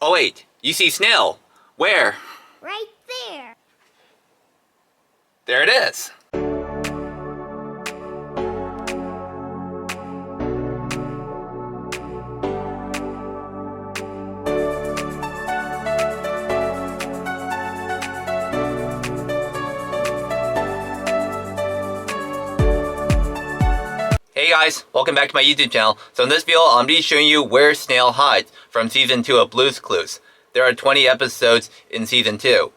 Oh wait, you see Snail. Where? Right there. There it is. Hey guys, welcome back to my YouTube channel. So in this video, I'm going to be showing you where Snail hides from Season 2 of Blue's Clues. There are 20 episodes in Season 2.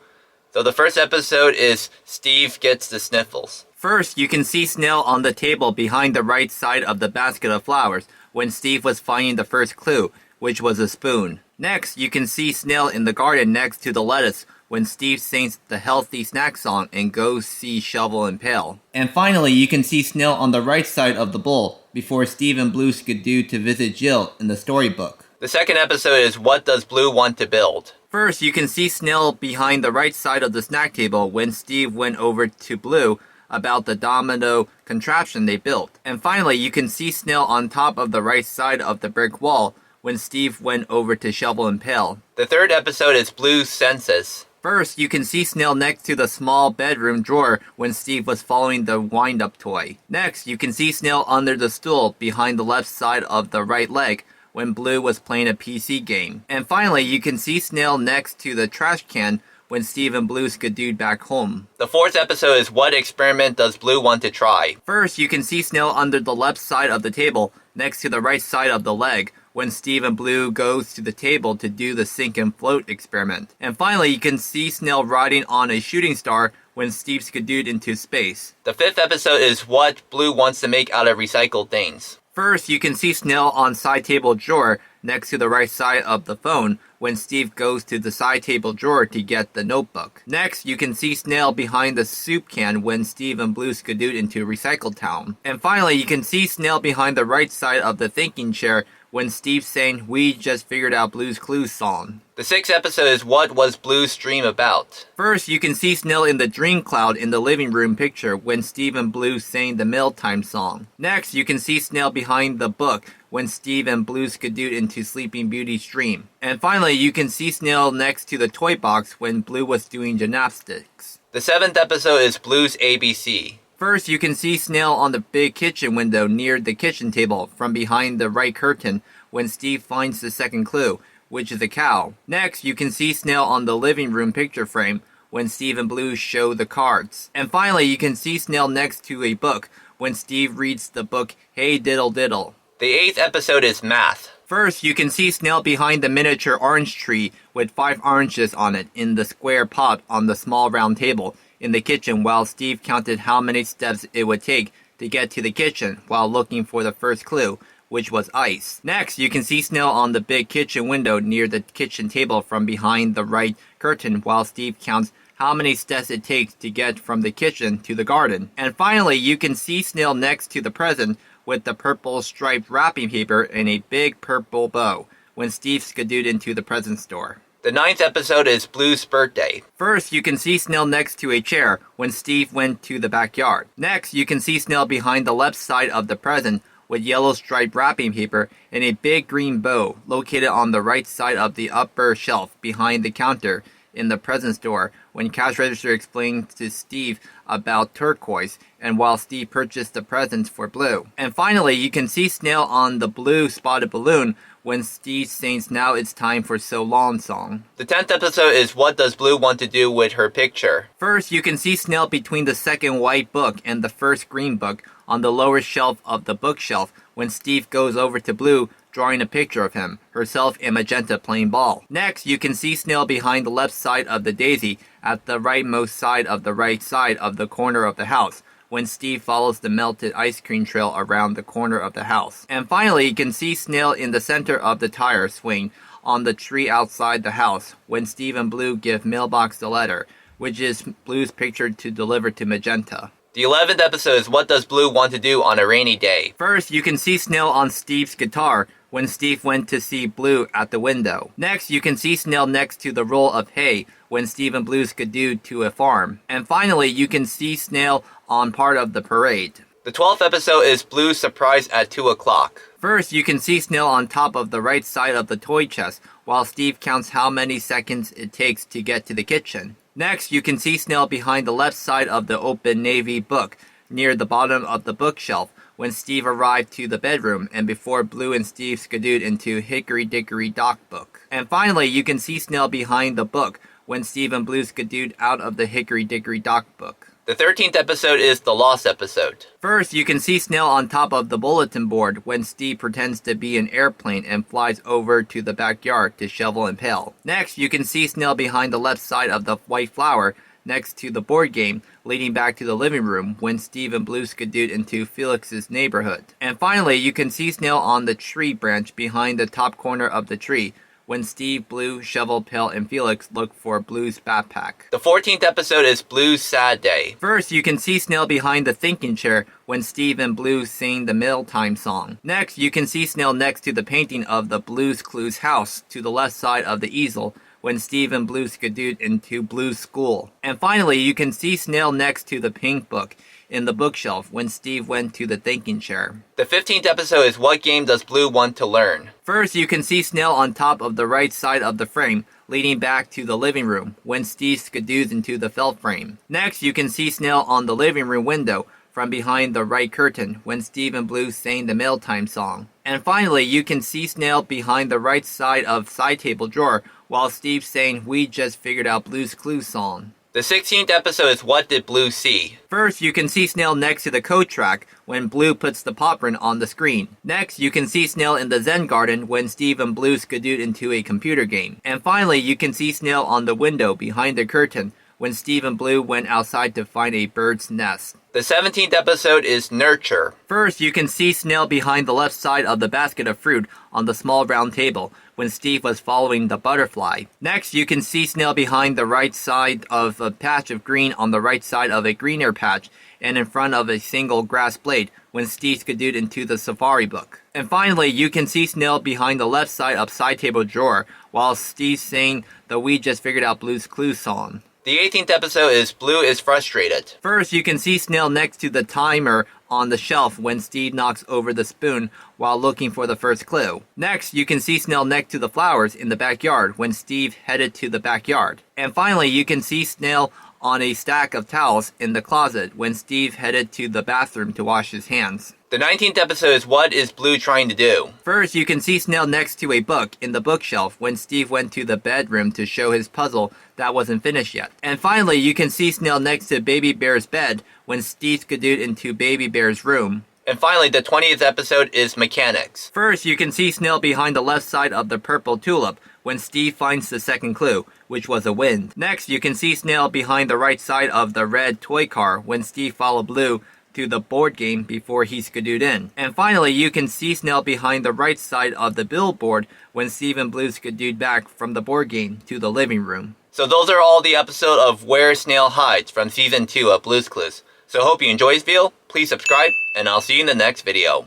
So the first episode is Steve Gets the Sniffles. First, you can see Snail on the table behind the right side of the basket of flowers when Steve was finding the first clue, which was a spoon. Next, you can see Snail in the garden next to the lettuce when Steve sings the healthy snack song and goes see Shovel and Pail. And finally, you can see Snail on the right side of the bowl before Steve and Blue skidoo to visit Jill in the storybook. The second episode is What Does Blue Want to Build? First, you can see Snail behind the right side of the snack table when Steve went over to Blue about the domino contraption they built. And finally, you can see Snail on top of the right side of the brick wall when Steve went over to Shovel and Pail. The third episode is Blue's Census. First, you can see Snail next to the small bedroom drawer when Steve was following the wind-up toy. Next, you can see Snail under the stool behind the left side of the right leg when Blue was playing a PC game. And finally, you can see Snail next to the trash can when Steve and Blue skidooed back home. The fourth episode is What Experiment Does Blue Want to Try? First, you can see Snail under the left side of the table next to the right side of the leg when Steve and Blue goes to the table to do the sink and float experiment. And finally, you can see Snail riding on a shooting star when Steve skidooed into space. The fifth episode is What Blue Wants to Make Out of Recycled Things. First, you can see Snail on side table drawer next to the right side of the phone when Steve goes to the side table drawer to get the notebook. Next, you can see Snail behind the soup can when Steve and Blue skidooed into Recycle Town. And finally, you can see Snail behind the right side of the thinking chair when Steve sang We Just Figured Out Blue's Clues song. The sixth episode is What Was Blue's Dream About? First, you can see Snail in the dream cloud in the living room picture when Steve and Blue sang the Mealtime song. Next, you can see Snail behind the book when Steve and Blue skidooed into Sleeping Beauty's dream. And finally, you can see Snail next to the toy box when Blue was doing gymnastics. The seventh episode is Blue's ABC. First, you can see Snail on the big kitchen window near the kitchen table from behind the right curtain when Steve finds the second clue, which is a cow. Next, you can see Snail on the living room picture frame when Steve and Blue show the cards. And finally, you can see Snail next to a book when Steve reads the book Hey Diddle Diddle. The eighth episode is Math. First, you can see Snail behind the miniature orange tree with 5 oranges on it in the square pot on the small round table in the kitchen while Steve counted how many steps it would take to get to the kitchen while looking for the first clue, which was ice. Next, you can see Snail on the big kitchen window near the kitchen table from behind the right curtain while Steve counts how many steps it takes to get from the kitchen to the garden. And finally, you can see Snail next to the present with the purple striped wrapping paper and a big purple bow when Steve skidooed into the present store. The ninth episode is Blue's Birthday. First, you can see Snail next to a chair when Steve went to the backyard. Next, you can see Snail behind the left side of the present with yellow striped wrapping paper and a big green bow located on the right side of the upper shelf behind the counter in the present store when cash register explained to Steve about turquoise and while Steve purchased the presents for Blue. And finally, you can see Snail on the blue spotted balloon when Steve sings Now It's Time for So Long song. The 10th episode is What Does Blue Want to Do with Her Picture? First, you can see Snail between the second white book and the first green book on the lower shelf of the bookshelf when Steve goes over to Blue drawing a picture of him, herself and Magenta playing ball. Next, you can see Snail behind the left side of the daisy at the rightmost side of the corner of the house when Steve follows the melted ice cream trail around the corner of the house. And finally, you can see Snail in the center of the tire swing on the tree outside the house when Steve and Blue give Mailbox the letter, which is Blue's picture to deliver to Magenta. The 11th episode is What Does Blue Want to Do on a Rainy Day? First, you can see Snail on Steve's guitar when Steve went to see Blue at the window. Next, you can see Snail next to the roll of hay when Steve and Blue skidooed to a farm. And finally, you can see Snail on part of the parade. The 12th episode is Blue's surprise at 2 o'clock. First, you can see Snail on top of the right side of the toy chest, while Steve counts how many seconds it takes to get to the kitchen. Next, you can see Snail behind the left side of the open navy book, near the bottom of the bookshelf, when Steve arrived to the bedroom and before Blue and Steve skidooed into Hickory Dickory Dock book. And finally, you can see Snail behind the book when Steve and Blue skidooed out of the Hickory Dickory Dock book. The 13th episode is the Lost episode. First, you can see Snail on top of the bulletin board when Steve pretends to be an airplane and flies over to the backyard to shovel and pail. Next, you can see Snail behind the left side of the white flower next to the board game, leading back to the living room when Steve and Blue skidooed into Felix's neighborhood. And finally, you can see Snail on the tree branch behind the top corner of the tree when Steve, Blue, Shovel, Pail, and Felix look for Blue's backpack. The 14th episode is Blue's sad day. First, you can see Snail behind the thinking chair when Steve and Blue sing the Mealtime song. Next, you can see Snail next to the painting of the Blue's Clues house to the left side of the easel when Steve and Blue skidooed into Blue's school. And finally, you can see Snail next to the pink book in the bookshelf when Steve went to the thinking chair. The 15th episode is What game does Blue want to learn? First, you can see Snail on top of the right side of the frame, leading back to the living room when Steve skidooes into the felt frame. Next, you can see Snail on the living room window from behind the right curtain when Steve and Blue sang the Mealtime song. And finally, you can see Snail behind the right side of side table drawer while Steve saying We Just Figured Out Blue's Clues song. The 16th episode is What Did Blue See? First, you can see Snail next to the code track when Blue puts the pop print on the screen. Next, you can see Snail in the Zen garden when Steve and Blue skidooed into a computer game. And finally, you can see Snail on the window behind the curtain when Steve and Blue went outside to find a bird's nest. The 17th episode is Nurture. First, you can see Snail behind the left side of the basket of fruit on the small round table when Steve was following the butterfly. Next, you can see Snail behind the right side of a patch of green on the right side of a greener patch and in front of a single grass blade when Steve skidooed into the safari book. And finally, you can see Snail behind the left side of side table drawer while Steve sang the We Just Figured Out Blue's Clues song. The 18th episode is Blue is Frustrated. First, you can see Snail next to the timer on the shelf when Steve knocks over the spoon while looking for the first clue. Next, you can see Snail next to the flowers in the backyard when Steve headed to the backyard. And finally, you can see Snail on a stack of towels in the closet when Steve headed to the bathroom to wash his hands. The 19th episode is What is Blue Trying to Do? First, you can see Snail next to a book in the bookshelf when Steve went to the bedroom to show his puzzle that wasn't finished yet. And finally, you can see Snail next to Baby Bear's bed when Steve skidooed into Baby Bear's room. And finally, the 20th episode is Mechanics. First, you can see Snail behind the left side of the purple tulip when Steve finds the second clue, which was a wind. Next, you can see Snail behind the right side of the red toy car when Steve followed Blue to the board game before he skidooed in. And finally, you can see Snail behind the right side of the billboard when Steve and Blue skidooed back from the board game to the living room. So those are all the episodes of Where Snail Hides from Season 2 of Blue's Clues. So hope you enjoyed this video, please subscribe, and I'll see you in the next video.